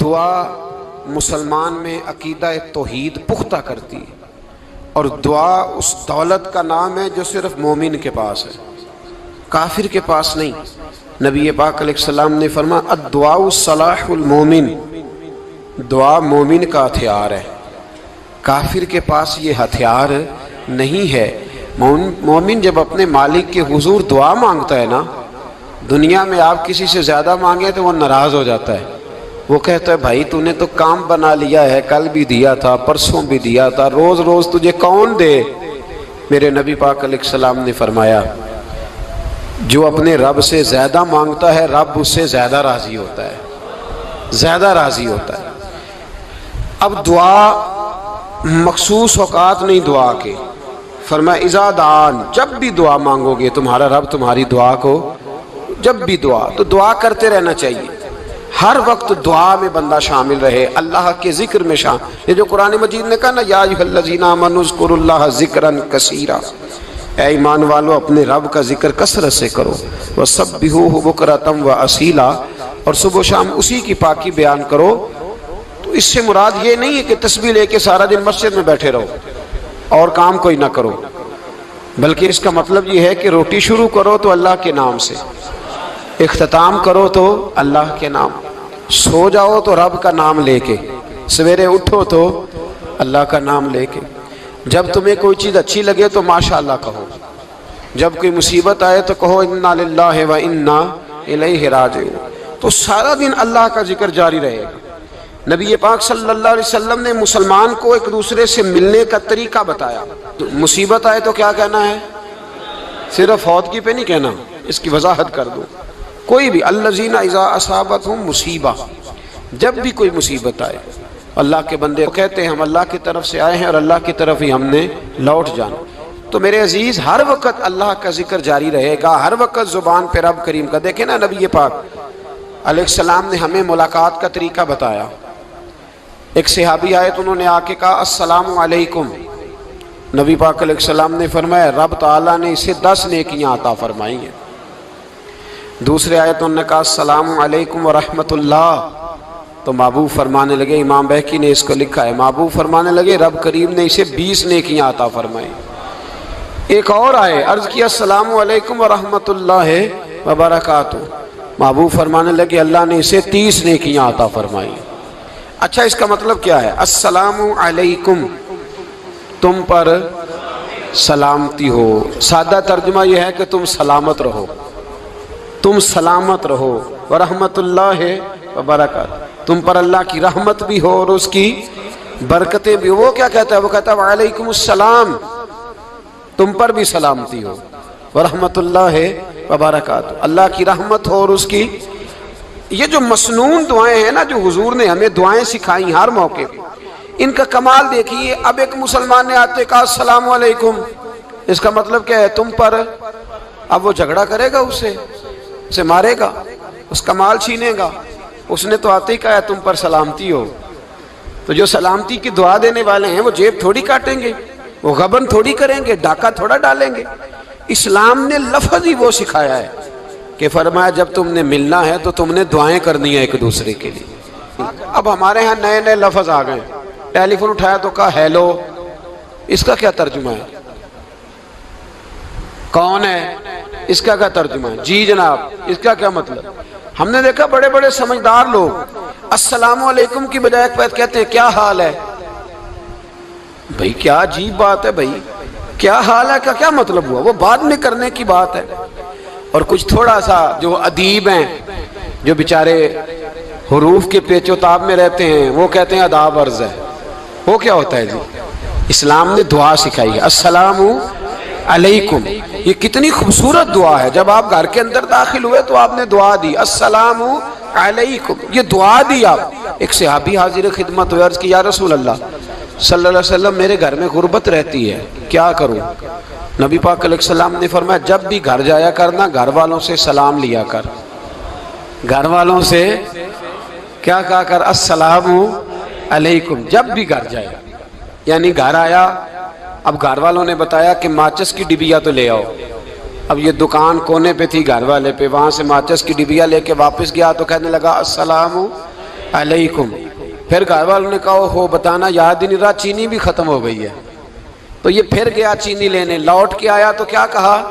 دعا مسلمان میں عقیدہ توحید پختہ کرتی ہے، اور دعا اس دولت کا نام ہے جو صرف مومن کے پاس ہے، کافر کے پاس نہیں۔ نبی پاک علیہ السلام نے فرمایا الدعاء صلاح المومن، دعا مومن کا ہتھیار ہے، کافر کے پاس یہ ہتھیار نہیں ہے۔ مومن جب اپنے مالک کے حضور دعا مانگتا ہے نا، دنیا میں آپ کسی سے زیادہ مانگے تو وہ ناراض ہو جاتا ہے، وہ کہتا ہے بھائی تو نے تو کام بنا لیا ہے، کل بھی دیا تھا، پرسوں بھی دیا تھا، روز روز تجھے کون دے؟ میرے نبی پاک علیہ السلام نے فرمایا جو اپنے رب سے زیادہ مانگتا ہے رب اس سے زیادہ راضی ہوتا ہے، زیادہ راضی ہوتا ہے۔ اب دعا مخصوص اوقات نہیں دعا کے، فرمایا اذا دعان، جب بھی دعا مانگو گے تمہارا رب تمہاری دعا کو، جب بھی دعا تو دعا کرتے رہنا چاہیے، ہر وقت دعا میں بندہ شامل رہے، اللہ کے ذکر میں شامل۔ یہ جو قرآن مجید نے کہا نا یا ایھا الذین آمنوا اذکروا اللہ ذکرا کثیرا، اے ایمان والو اپنے رب کا ذکر کثرت سے کرو، وسبحوہ بکرۃ واصیلا، اور صبح و شام اسی کی پاکی بیان کرو۔ تو اس سے مراد یہ نہیں ہے کہ تسبیح لے کے سارا دن مسجد میں بیٹھے رہو اور کام کوئی نہ کرو، بلکہ اس کا مطلب یہ ہے کہ روٹی شروع کرو تو اللہ کے نام سے، اختتام کرو تو اللہ کے نام، سو جاؤ تو رب کا نام لے کے، سویرے اٹھو تو اللہ کا نام لے کے، جب تمہیں کوئی چیز اچھی لگے تو ماشاءاللہ کہو، جب کوئی مصیبت آئے تو کہو انا للہ و انا الیہ راجعون۔ تو سارا دن اللہ کا ذکر جاری رہے گا۔ نبی پاک صلی اللہ علیہ وسلم نے مسلمان کو ایک دوسرے سے ملنے کا طریقہ بتایا۔ مصیبت آئے تو کیا کہنا ہے؟ صرف فوت کی پہ نہیں کہنا، اس کی وضاحت کر دو۔ کوئی بھی الذین اذا اصابتہم مصیبہ، جب بھی کوئی مصیبت آئے، اللہ کے بندے کہتے ہیں ہم اللہ کی طرف سے آئے ہیں اور اللہ کی طرف ہی ہم نے لوٹ جانا۔ تو میرے عزیز ہر وقت اللہ کا ذکر جاری رہے گا، ہر وقت زبان پہ رب کریم کا۔ دیکھیں نا نبی پاک علیہ السلام نے ہمیں ملاقات کا طریقہ بتایا۔ ایک صحابی آئے تو انہوں نے آ کے کہا السلام علیکم، نبی پاک علیہ السلام نے فرمایا رب تعالیٰ نے اسے 10 نیکیاں عطا فرمائی ہیں۔ دوسرے آئے تو انہوں نے کہا السلام علیکم ورحمۃ اللہ، تو محبوب فرمانے لگے، امام بہقی نے اس کو لکھا ہے، محبوب فرمانے لگے رب کریم نے اسے 20 نیکیاں عطا فرمائی۔ ایک اور آئے، عرض کیا السلام علیکم ورحمۃ اللہ وبرکاتہ، محبوب فرمانے لگے اللہ نے اسے 30 نیکیاں عطا فرمائی۔ اچھا اس کا مطلب کیا ہے؟ السلام علیکم، تم پر سلامتی ہو، سادہ ترجمہ یہ ہے کہ تم سلامت رہو، تم سلامت رہو، ورحمۃ اللہ وبرکاتہ، تم پر اللہ کی رحمت بھی ہو اور اس کی برکتیں بھی ہو۔ وہ کیا کہتا ہے؟ وہ کہتا ہے وعلیکم السلام، تم پر بھی سلامتی ہو، ورحمۃ اللہ وبرکاتہ، اللہ کی رحمت ہو اور اس کی۔ یہ جو مسنون دعائیں ہیں نا جو حضور نے ہمیں دعائیں سکھائیں ہر موقع پہ، ان کا کمال دیکھیے۔ اب ایک مسلمان نے آتے کہا السلام علیکم، اس کا مطلب کیا ہے؟ تم پر۔ اب وہ جھگڑا کرے گا اسے مارے گا، اس کا مال چھینے گا؟ اس نے تو آتے ہی کہا ہے تم پر سلامتی ہو۔ تو جو سلامتی کی دعا دینے والے ہیں وہ جیب تھوڑی کاٹیں گے، وہ غبن تھوڑی کریں گے، ڈاکہ تھوڑا ڈالیں گے۔ اسلام نے لفظ ہی وہ سکھایا ہے کہ فرمایا جب تم نے ملنا ہے تو تم نے دعائیں کرنی ہیں ایک دوسرے کے لیے۔ اب ہمارے ہاں نئے نئے لفظ آ گئے، ٹیلی فون اٹھایا تو کہا ہیلو، اس کا کیا ترجمہ ہے؟ کون ہے؟ اس کا کیا ترجمہ ہے؟ جی جناب، اس کا کیا مطلب؟ ہم نے دیکھا بڑے بڑے سمجھدار لوگ السلام علیکم کی بجائے کہتے ہیں کیا حال ہے؟ بھئی کیا عجیب بات ہے، بھئی کیا حال ہے کا کیا مطلب ہوا؟ وہ بعد میں کرنے کی بات ہے۔ اور کچھ تھوڑا سا جو ادیب ہیں، جو بیچارے حروف کے پیچ و تاب میں رہتے ہیں، وہ کہتے ہیں آداب عرض ہے۔ وہ کیا ہوتا ہے جی؟ اسلام نے دعا سکھائی ہے السلام علیکم، یہ کتنی خوبصورت دعا ہے۔ جب آپ گھر کے اندر داخل ہوئے تو آپ نے دعا دی السلام علیکم، یہ دعا دی آپ۔ ایک صحابی حاضر خدمت ہوئے، عرض کی یا رسول اللہ صلی اللہ علیہ وسلم میرے گھر میں غربت رہتی ہے، کیا کروں؟ نبی پاک علیہ السلام نے فرمایا جب بھی گھر جایا کرنا گھر والوں سے سلام لیا کر، گھر والوں سے کیا کہا کر؟ السلام علیکم، جب بھی گھر جائے۔ یعنی گھر آیا، اب گھر والوں نے بتایا کہ ماچس کی ڈبیا تو لے آؤ۔ اب یہ دکان کونے پہ تھی گھر والے پہ، وہاں سے ماچس کی ڈبیا لے کے واپس گیا تو کہنے لگا السلام علیکم. پھر گھر والوں نے کہا ہو بتانا یاد ہی نہیں رہا, چینی بھی ختم ہو گئی ہے. تو یہ پھر گیا چینی لینے, لوٹ کے آیا تو کیا کہا؟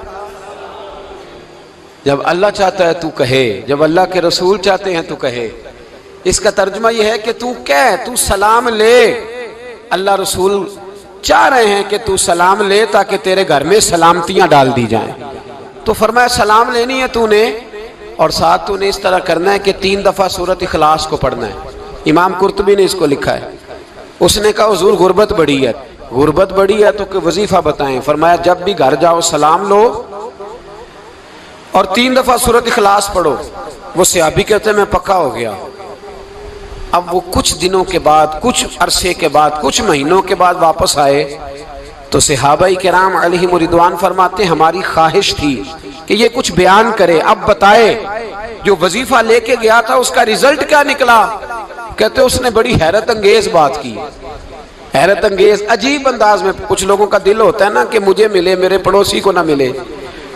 جب اللہ چاہتا ہے تو کہے, جب اللہ کے رسول چاہتے ہیں تو کہے. اس کا ترجمہ یہ ہے کہ تو کہہ, تو سلام لے. اللہ رسول چاہ رہے ہیں کہ تو سلام لے تاکہ تیرے گھر میں سلامتیاں ڈال دی جائیں. تو فرمایا سلام لینی ہے تو نے, اور ساتھ تو نے اس طرح کرنا ہے کہ 3 دفعہ سورۃ اخلاص کو پڑھنا ہے. امام قرطبی نے اس کو لکھا ہے. اس نے کہا حضور غربت بڑی ہے. غربت بڑی ہے تو کہ وظیفہ بتائیں. فرمایا جب بھی گھر جاؤ سلام لو اور 3 دفعہ سورۃ اخلاص پڑھو. وہ صحابی کہتے ہیں میں پکا ہو گیا. اب وہ کچھ دنوں کے بعد, کچھ عرصے کے بعد, کچھ مہینوں کے بعد واپس آئے تو صحابہ کرام علیہم رضوان فرماتے ہماری خواہش تھی کہ یہ کچھ بیان کرے, اب بتائے جو وظیفہ لے کے گیا تھا اس کا رزلٹ کیا نکلا. کہتے اس نے بڑی حیرت انگیز بات کی, حیرت انگیز عجیب انداز میں. کچھ لوگوں کا دل ہوتا ہے نا کہ مجھے ملے میرے پڑوسی کو نہ ملے,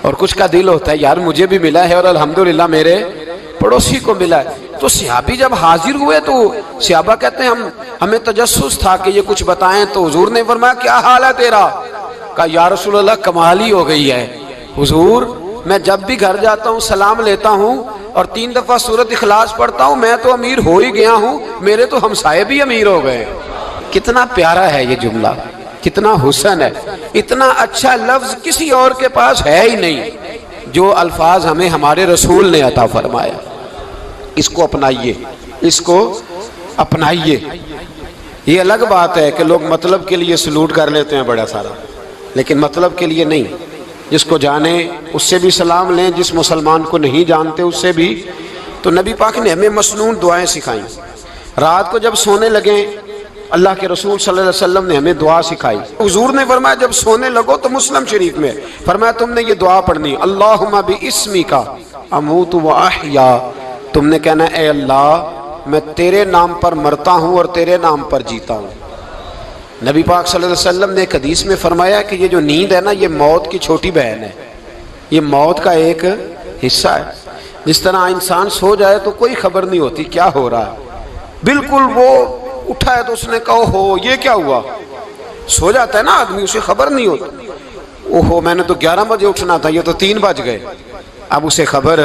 اور کچھ کا دل ہوتا ہے یار مجھے بھی ملا ہے اور الحمدللہ میرے پڑوسی کو ملا ہے. تو صحابی جب حاضر ہوئے تو صحابہ کہتے ہیں ہمیں تجسس تھا کہ یہ کچھ بتائیں. تو حضور نے فرمایا کیا حال ہے تیرا؟ کہا یا رسول اللہ کمال ہی ہو گئی ہے حضور, میں جب بھی گھر جاتا ہوں سلام لیتا ہوں اور 3 دفعہ سورۃ اخلاص پڑھتا ہوں. میں تو امیر ہو ہی گیا ہوں, میرے تو ہمسائے بھی امیر ہو گئے. کتنا پیارا ہے یہ جملہ, کتنا حسن ہے. اتنا اچھا لفظ کسی اور کے پاس ہے ہی نہیں جو الفاظ ہمیں ہمارے رسول نے عطا فرمایا. اس کو اپنائیے, اس کو اپنائیے. یہ الگ بات ہے کہ لوگ مطلب کے لیے سلوٹ کر لیتے ہیں بڑا سارا, لیکن مطلب کے لیے نہیں. جس کو جانے اس سے بھی سلام لیں, جس مسلمان کو نہیں جانتے اس سے بھی. تو نبی پاک نے ہمیں مسنون دعائیں سکھائیں. رات کو جب سونے لگیں اللہ کے رسول صلی اللہ علیہ وسلم نے ہمیں دعا سکھائی. حضور نے فرمایا جب سونے لگو تو مسلم شریف میں فرمایا تم نے یہ دعا پڑھنی, اللہم باسمک اموت و احیا. تم نے کہنا اے اللہ میں تیرے نام پر مرتا ہوں اور تیرے نام پر جیتا ہوں. نبی پاک صلی اللہ علیہ وسلم نے ایک حدیث میں فرمایا کہ یہ جو نیند ہے نا یہ موت کی چھوٹی بہن ہے, یہ موت کا ایک حصہ ہے. جس طرح انسان سو جائے تو کوئی خبر نہیں ہوتی کیا ہو رہا ہے, بالکل وہ اٹھا ہے تو اس نے کہا ہو یہ کیا ہوا. سو جاتا ہے نا آدمی, اسے خبر نہیں ہوتی. اوہو میں نے تو 11 بجے اٹھنا تھا, یہ تو 3 بج گئے. اب اسے خبر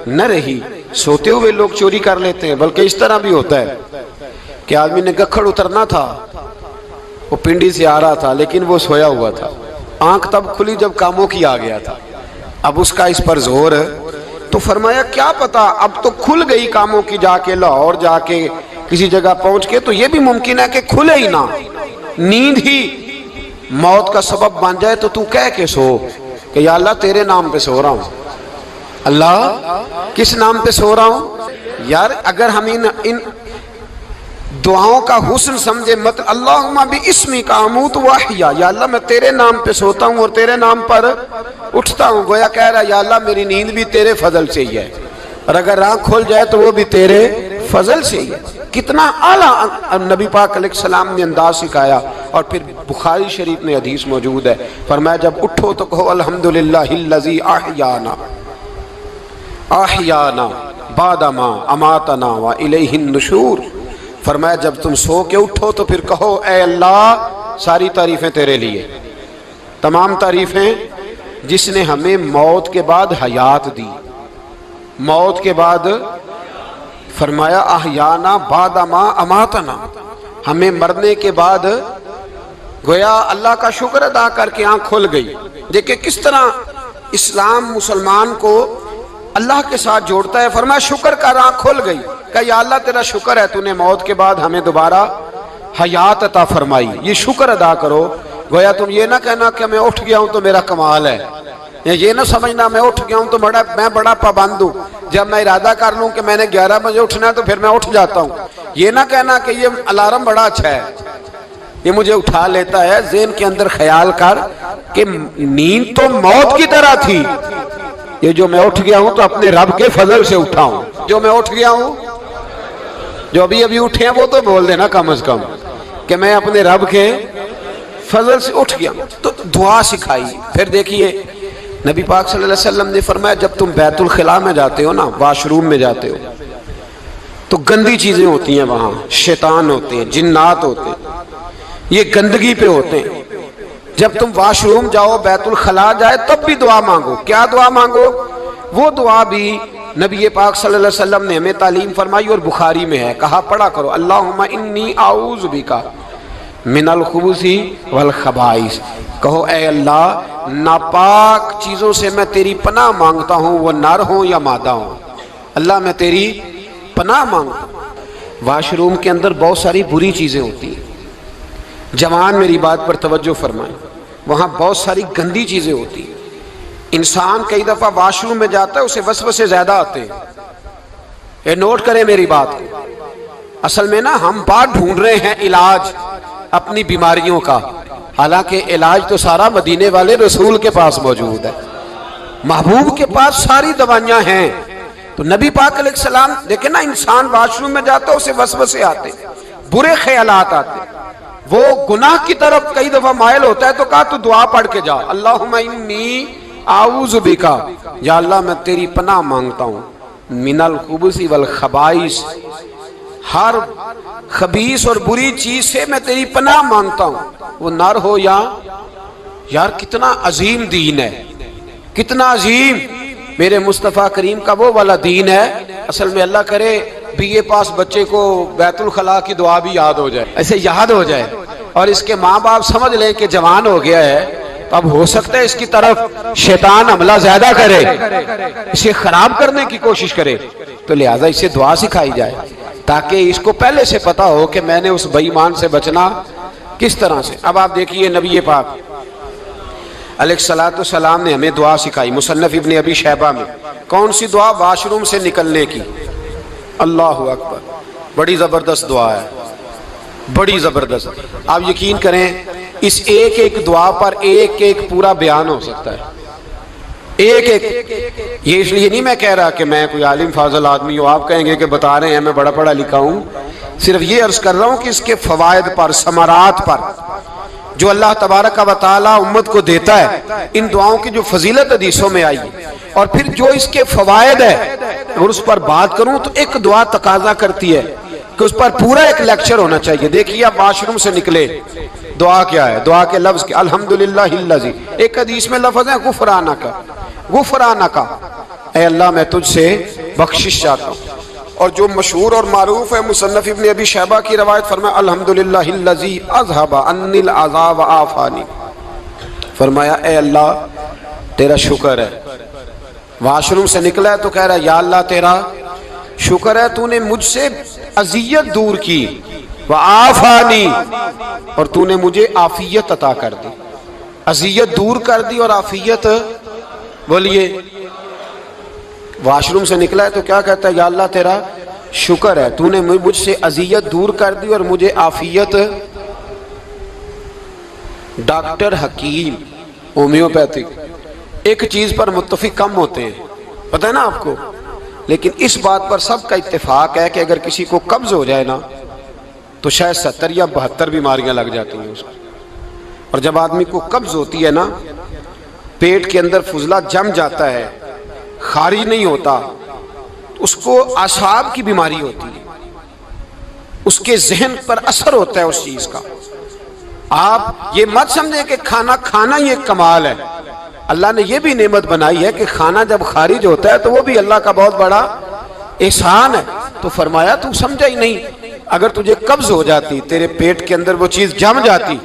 نہ رہی. سوتے ہوئے لوگ چوری کر لیتے ہیں, بلکہ اس طرح بھی ہوتا ہے کہ آدمی نے گکھڑ اترنا تھا, وہ پنڈی سے آ رہا تھا لیکن وہ سویا ہوا تھا. آنکھ تب کھلی جب کاموں کی آ گیا تھا. اب اس کا اس پر زور, تو فرمایا کیا پتا اب تو کھل گئی کاموں کی, جا کے لاہور جا کے کسی جگہ پہنچ کے, تو یہ بھی ممکن ہے کہ کھلے ہی نہ, نیند ہی موت کا سبب بن جائے. تو کہہ کے سو کہ یا اللہ تیرے نام پہ سو رہا ہوں. اللہ کس نام پہ سو رہا ہوں یار؟ اگر ہم ان دعاؤں کا حسن سمجھے, مت اللہم باسمک اموت و احیا, یا اللہ میں تیرے نام پہ سوتا ہوں اور تیرے نام پر اٹھتا ہوں. گویا کہہ رہا یا اللہ میری نیند بھی تیرے فضل سے ہی ہے, اور اگر آنکھ کھل جائے تو وہ بھی تیرے فضل سے ہی ہے. کتنا اعلیٰ نبی پاک علیہ السلام نے انداز سکھایا. اور پھر بخاری شریف میں حدیث موجود ہے, فرمایا جب اٹھو تو کہو الحمدللہ الذی احیانا احیانا بعد ما اماتنا و الیہ النشور. فرمایا جب تم سو کے اٹھو تو پھر کہو اے اللہ ساری تعریفیں تیرے لیے, تمام تعریفیں جس نے ہمیں موت کے بعد حیات دی. موت کے بعد فرمایا احیانا بعد ما اماتنا, ہمیں مرنے کے بعد گویا اللہ کا شکر ادا کر کے آنکھ کھل گئی. دیکھیں کس طرح اسلام مسلمان کو اللہ کے ساتھ جوڑتا ہے. فرمایا شکر کر, آنکھ کھل گئی. کہ یا اللہ تیرا شکر ہے تو نے موت کے بعد ہمیں دوبارہ حیات عطا فرمائی, یہ شکر ادا کرو. گویا تم یہ نہ کہنا کہ میں اٹھ گیا ہوں تو میرا کمال ہے, یہ نہ سمجھنا میں اٹھ گیا ہوں تو میں بڑا پابند ہوں, جب میں ارادہ کر لوں کہ میں نے 11 بجے اٹھنا ہے تو پھر میں اٹھ جاتا ہوں. یہ نہ کہنا کہ یہ الارم بڑا اچھا ہے, یہ مجھے اٹھا لیتا ہے. ذہن کے اندر خیال کر کہ نیند تو موت کی طرح تھی, یہ جو میں اٹھ گیا ہوں تو اپنے رب کے فضل سے اٹھا ہوں. جو میں اٹھ گیا ہوں, جو ابھی اٹھے ہیں وہ تو بول دینا کم از کم کہ میں اپنے رب کے فضل سے اٹھ گیا. تو دعا سکھائی. پھر دیکھیے نبی پاک صلی اللہ علیہ وسلم نے فرمایا جب تم بیت الخلاء میں جاتے ہو نا, واش روم میں جاتے ہو, تو گندی چیزیں ہوتی ہیں وہاں، شیطان ہوتے ہیں، جنات ہوتے ہیں، یہ گندگی پہ ہوتے ہیں۔ جب تم واش روم جاؤ، بیت الخلاء جائے، تب بھی دعا مانگو۔ کیا دعا مانگو؟ وہ دعا بھی نبی پاک صلی اللہ علیہ وسلم نے ہمیں تعلیم فرمائی اور بخاری میں ہے، کہا پڑھا کرو اللہم انی اعوذ بک من الخبث والخبائث۔ کہو اے اللہ، ناپاک چیزوں سے میں تیری پناہ مانگتا ہوں، وہ نر ہوں یا مادہ ہوں۔ اللہ میں تیری پناہ مانگتا ہوں۔ واش روم کے اندر بہت ساری بری چیزیں ہوتی ہیں، جوان میری بات پر توجہ فرمائیں، وہاں بہت ساری گندی چیزیں ہوتی ہیں۔ انسان کئی دفعہ واش روم میں جاتا ہے، اسے وسوسے زیادہ آتے ہیں، یہ نوٹ کریں میری بات کو۔ اصل میں نا ہم بات ڈھونڈ رہے ہیں علاج اپنی بیماریوں کا، حالانکہ علاج تو سارا مدینے والے رسول کے پاس موجود ہے، محبوب کے پاس ساری دوائیاں ہیں۔ تو نبی پاک علیہ السلام دیکھیں نا، انسان واش روم میں جاتا ہے، اسے وسوسے آتے، برے خیالات آتے، وہ گناہ کی طرف کئی دفعہ مائل ہوتا ہے، تو کہا تو دعا پڑھ کے جا، اللہم انی اعوذ بکا، یا اللہ میں تیری پناہ مانگتا ہوں، من الخبث والخبائث، ہر خبیث اور بری چیز سے میں تیری پناہ مانگتا ہوں، وہ نر ہو یا یار کتنا عظیم دین ہے، کتنا عظیم میرے مصطفیٰ کریم کا وہ والا دین ہے۔ اصل میں اللہ کرے بی اے پاس بچے کو بیت الخلاء کی دعا بھی یاد ہو جائے، ایسے یاد ہو جائے، اور اس کے ماں باپ سمجھ لیں کہ جوان ہو گیا ہے، تو اب ہو سکتا ہے اس کی طرف شیطان حملہ زیادہ کرے، اسے خراب کرنے کی کوشش کرے، تو لہٰذا اسے دعا سکھائی جائے تاکہ اس کو پہلے سے پتا ہو کہ میں نے اس بے ایمان سے بچنا کس طرح سے۔ اب آپ دیکھیے نبی پاک علیہ السلام نے ہمیں دعا سکھائی، مصنف ابن ابی شیبہ میں۔ کون سی دعا؟ واش روم سے نکلنے کی۔ اللہ اکبر، بڑی زبردست دعا ہے، بڑی زبردست۔ آپ یقین کریں اس ایک ایک دعا پر ایک ایک پورا بیان ہو سکتا ہے، ایک ایک۔ یہ اس لیے نہیں میں کہہ رہا کہ میں کوئی عالم فاضل آدمی ہوں، آپ کہیں گے کہ بتا رہے ہیں میں بڑا پڑھا لکھا ہوں، صرف یہ عرض کر رہا ہوں کہ اس کے فوائد پر، ثمرات پر جو اللہ تبارک و تعالی امت کو دیتا ہے، ان دعاؤں کی جو فضیلت حدیثوں میں آئی ہے، اور پھر جو اس کے فوائد ہے، اگر اس پر بات کروں تو ایک دعا تقاضا کرتی ہے کہ اس پر پورا ایک لیکچر ہونا چاہیے۔ دیکھیے آپ واش روم سے نکلے، دعا کیا ہے؟ دعا کے لفظ کیا؟ الحمدللہ الذی، ایک حدیث میں لفظ ہے غفرانک، غفرانک، اے اللہ میں تجھ سے بخشش چاہتا ہوں۔ اور جو مشہور اور معروف ہے مصنف ابن ابی شیبہ کی روایت، فرمایا الحمدللہ الذی اذھب عنی العذا وعافانی، فرمایا اے اللہ تیرا شکر ہے۔ واش روم سے نکلا ہے تو کہہ رہا ہے یا اللہ تیرا شکر ہے، تو نے مجھ سے اذیت دور کی، وعافانی، اور تو نے مجھے عافیت عطا کر دی، اذیت دور کر دی اور عافیت۔ بولیے، واش روم سے نکلا ہے تو کیا کہتا ہے؟ یا اللہ تیرا شکر ہے، تو نے مجھ سے اذیت دور کر دی اور مجھے عافیت۔ ڈاکٹر حکیم ہومیوپیتھک ایک چیز پر متفق کم ہوتے ہیں، پتہ ہے نا آپ کو، لیکن اس بات پر سب کا اتفاق ہے کہ اگر کسی کو قبض ہو جائے نا تو شاید 70 یا 72 بیماریاں لگ جاتی ہیں اس کو۔ اور جب آدمی کو قبض ہوتی ہے نا، پیٹ کے اندر فضلہ جم جاتا ہے، خارج نہیں ہوتا، اس کو اعصاب کی بیماری ہوتی ہے، اس کے ذہن پر اثر ہوتا ہے اس چیز کا۔ آپ یہ مت سمجھیں کہ کھانا کھانا یہ کمال ہے، اللہ نے یہ بھی نعمت بنائی ہے کہ کھانا جب خارج ہوتا ہے تو وہ بھی اللہ کا بہت بڑا احسان ہے۔ تو فرمایا تو سمجھا ہی نہیں، اگر تجھے قبض ہو جاتی، تیرے پیٹ کے اندر وہ چیز جم جاتی،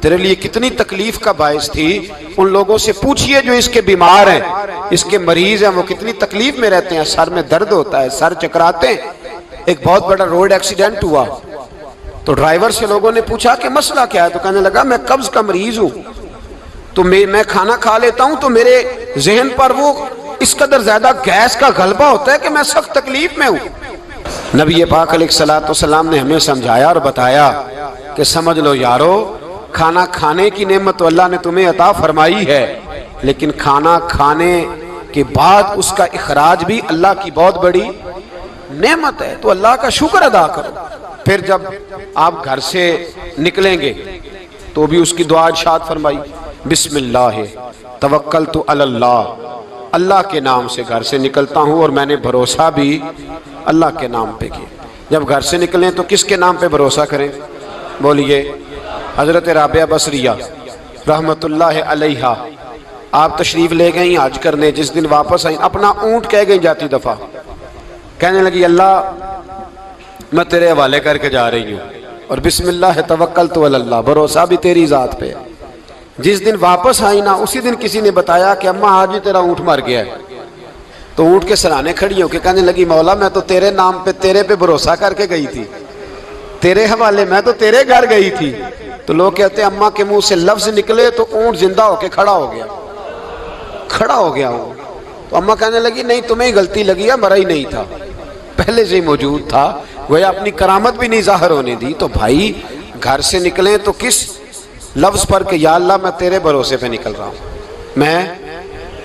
تیرے لیے کتنی تکلیف کا باعث تھی۔ ان لوگوں سے پوچھئے جو اس کے بیمار ہیں، اس کے مریض ہیں، وہ کتنی تکلیف میں رہتے ہیں، سر میں درد ہوتا ہے، سر چکراتے ہیں۔ ایک بہت بڑا روڈ ایکسیڈنٹ ہوا تو ڈرائیور سے لوگوں نے پوچھا کہ مسئلہ کیا ہے، تو کہنے لگا میں قبض کا مریض ہوں، تو میں کھانا کھا لیتا ہوں تو میرے ذہن پر وہ اس قدر زیادہ گیس کا غلبہ ہوتا ہے کہ میں سخت تکلیف میں ہوں۔ نبی پاک علیہ السلام نے ہمیں سمجھایا اور بتایا کہ سمجھ لو یارو، کھانا کھانے کی نعمت تو اللہ نے تمہیں عطا فرمائی ہے، لیکن کھانا کھانے کے بعد اس کا اخراج بھی اللہ کی بہت بڑی نعمت ہے، تو اللہ کا شکر ادا کرو۔ پھر جب آپ گھر سے نکلیں گے تو بھی اس کی دعا ارشاد فرمائی، بسم اللہ توکلت علی اللہ، اللہ کے نام سے گھر سے نکلتا ہوں اور میں نے بھروسہ بھی اللہ کے نام پہ کیا۔ جب گھر سے نکلیں تو کس کے نام پہ بھروسہ کریں؟ بولیے حضرت رابعہ بصریہ رحمت اللہ علیہا، آپ تشریف لے گئیں حج کرنے، جس دن واپس آئیں اپنا اونٹ کہہ گئیں جاتی دفعہ، کہنے لگی اللہ میں تیرے حوالے کر کے جا رہی ہوں اور بسم اللہ توکلت علی اللہ، بھروسہ بھی تیری ذات پہ۔ جس دن واپس آئی نا اسی دن کسی نے بتایا کہ اماں آج ہی تیرا اونٹ مر گیا ہے، تو اونٹ کے سرانے کھڑی ہو کے کہنے لگی مولا میں تو تیرے نام پہ تیرے پہ بھروسہ کر کے گئی تھی، تیرے حوالے میں تو تیرے گھر گئی تھی۔ تو لوگ کہتے ہیں اماں کے منہ سے لفظ نکلے تو اونٹ زندہ ہو کے کھڑا ہو گیا ہوں۔ تو اماں کہنے لگی نہیں تمہیں ہی غلطی لگی ہے، مرا ہی نہیں تھا، پہلے سے ہی موجود تھا، گویا اپنی کرامت بھی نہیں ظاہر ہونے دی۔ تو بھائی گھر سے نکلیں تو کس لفظ پر کہ یا اللہ میں تیرے بھروسے پہ نکل رہا ہوں میں،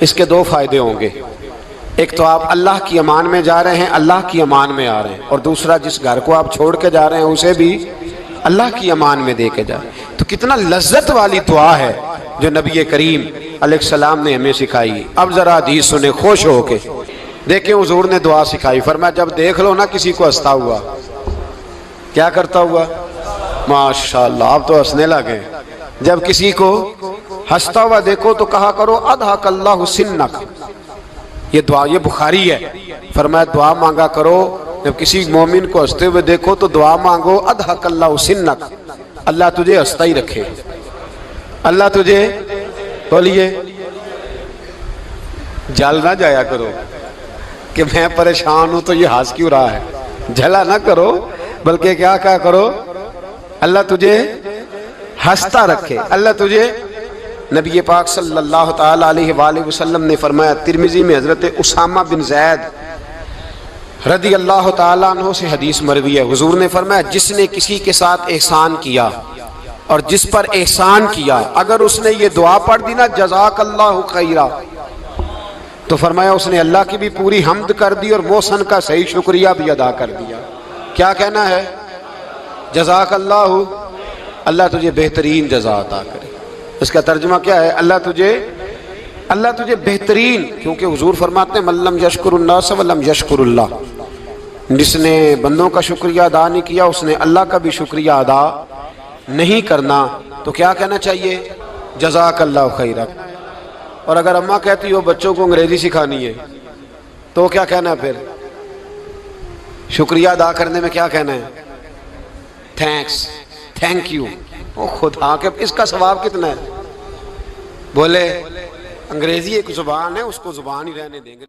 اس کے دو فائدے ہوں گے، ایک تو آپ اللہ کی امان میں جا رہے ہیں، اللہ کی امان میں آ رہے ہیں، اور دوسرا جس گھر کو آپ چھوڑ کے جا رہے ہیں اسے بھی اللہ کی امان میں دے کے جائیں۔ تو کتنا لذت والی دعا ہے جو نبی کریم علیہ السلام نے ہمیں سکھائی۔ اب ذرا حدیث سنیں خوش ہو کے، دیکھیں حضور نے دعا سکھائی، فرمایا جب دیکھ لو نا کسی کو ہنستا ہوا، کیا کرتا ہوا؟ ماشاءاللہ آپ تو ہنسنے لگے۔ جب کسی کو ہنستا ہوا دیکھو تو کہا کرو اضحک اللہ سنک، یہ دعا یہ بخاری ہے، فرمایا دعا مانگا کرو جب کسی مومن کو ہنستے ہوئے دیکھو تو دعا مانگو اضحک اللہ سنک، اللہ تجھے ہنستا ہی رکھے، اللہ تجھے، بولیے جل نہ جایا کرو کہ میں پریشان ہوں تو یہ ہنس کیوں رہا ہے، جھلا نہ کرو، بلکہ کیا کہا کرو اللہ تجھے ہنستا رکھے، اللہ تجھے۔ نبی پاک صلی اللہ تعالی علیہ وآلہ وسلم نے فرمایا، ترمذی میں حضرت اسامہ بن زید رضی اللہ تعالیٰ عنہ سے حدیث مروی ہے، حضور نے فرمایا جس نے کسی کے ساتھ احسان کیا اور جس پر احسان کیا، اگر اس نے یہ دعا پڑھ دی نا جزاک اللہ خیرا، تو فرمایا اس نے اللہ کی بھی پوری حمد کر دی اور محسن کا صحیح شکریہ بھی ادا کر دیا۔ کیا کہنا ہے؟ جزاک اللہ، اللہ تجھے بہترین جزا عطا کرے۔ اس کا ترجمہ کیا ہے؟ اللہ تجھے بہترین، کیونکہ حضور فرماتے ہیں من لم یشکر الناس ولم یشکر اللہ، جس نے بندوں کا شکریہ ادا نہیں کیا اس نے اللہ کا بھی شکریہ ادا نہیں کرنا۔ تو کیا کہنا چاہیے؟ جزاک اللہ خیرا۔ اور اگر اماں کہتی ہو بچوں کو انگریزی سکھانی ہے تو کیا کہنا ہے پھر؟ شکریہ ادا کرنے میں کیا کہنا ہے؟ Thanks, thank you. او خدا کے اس کا ثواب کتنا ہے؟ بولے انگریزی ایک زبان ہے، اس کو زبان ہی رہنے دیں گے۔